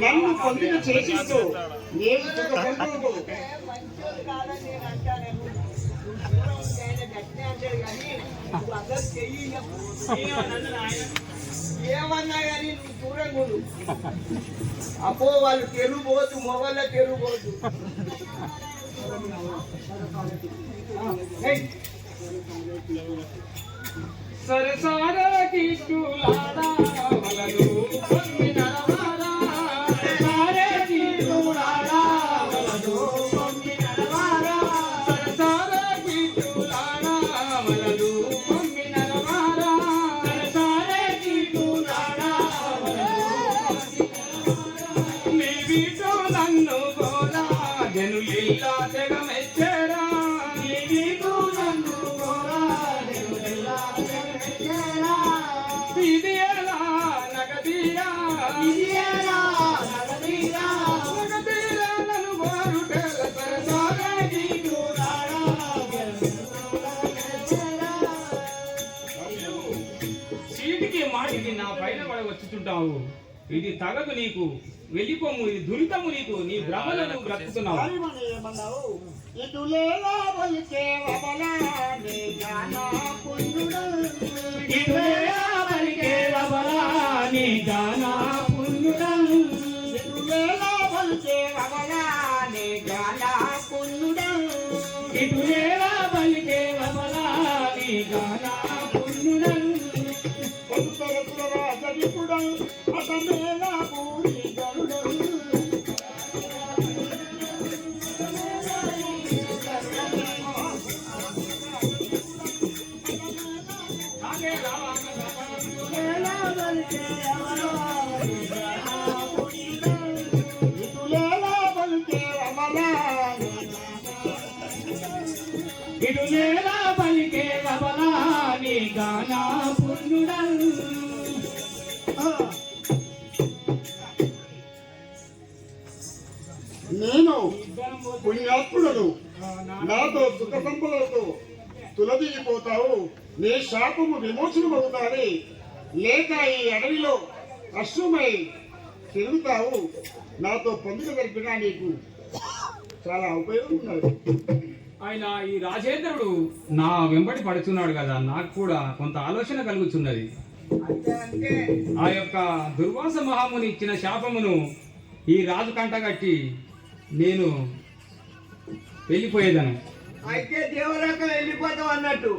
నన్ను పొందిక చేసిస్తూ నేను ఏమన్నా కానీ నువ్వు దూరంగా అపో వాళ్ళు తెరుపోదు మొగళ్ళ తెరుపోదు సరసారా కిట్టులాడా వలలు పొమ్మినరవారా సరసారే కిట్టులాడా వలలు పొమ్మినరవారా సరసారా కిట్టులాడా వలలు పొమ్మినరవారా సరసారే కిట్టులాడా వలలు నీ వీటో నన్ను గోలా జనులిల్లా తెగ మెచ్చేరా నీ వీటో నన్ను గోలా చీటికి మాటికి నా పైన పడ వచ్చుతుంటావు. ఇది తగదు నీకు, వెళ్ళిపోము. ఇది దురితము నీకు. నీ భ్రమలను బ్రతుకుతున్నావు. ఇటు నేలా పలికే వబలా నీ గానా పుణ్యుడల్. నేను పుణ్యాత్ముడను, నాతో సుఖ సంపదలతో తులదీగిపోతావు. నీ శాపము విమోచనమవుతానే, లేక ఈ అడవిలో అశ్వమై తిరుగుతావు. నాతో పొందిక జరిపినా నీకు చాలా ఉపయోగం ఉన్నది. ఆయన ఈ రాజేంద్రుడు నా వెంబడి పడుతున్నాడు కదా, నాకు కూడా కొంత ఆలోచన కలుగుతున్నది. ఆ యొక్క దుర్వాస మహాముని ఇచ్చిన శాపమును ఈ రాజు కంటగట్టి నేను వెళ్ళిపోయేదను. అయితే దేవరాక వెళ్ళిపోతావు అన్నట్టు.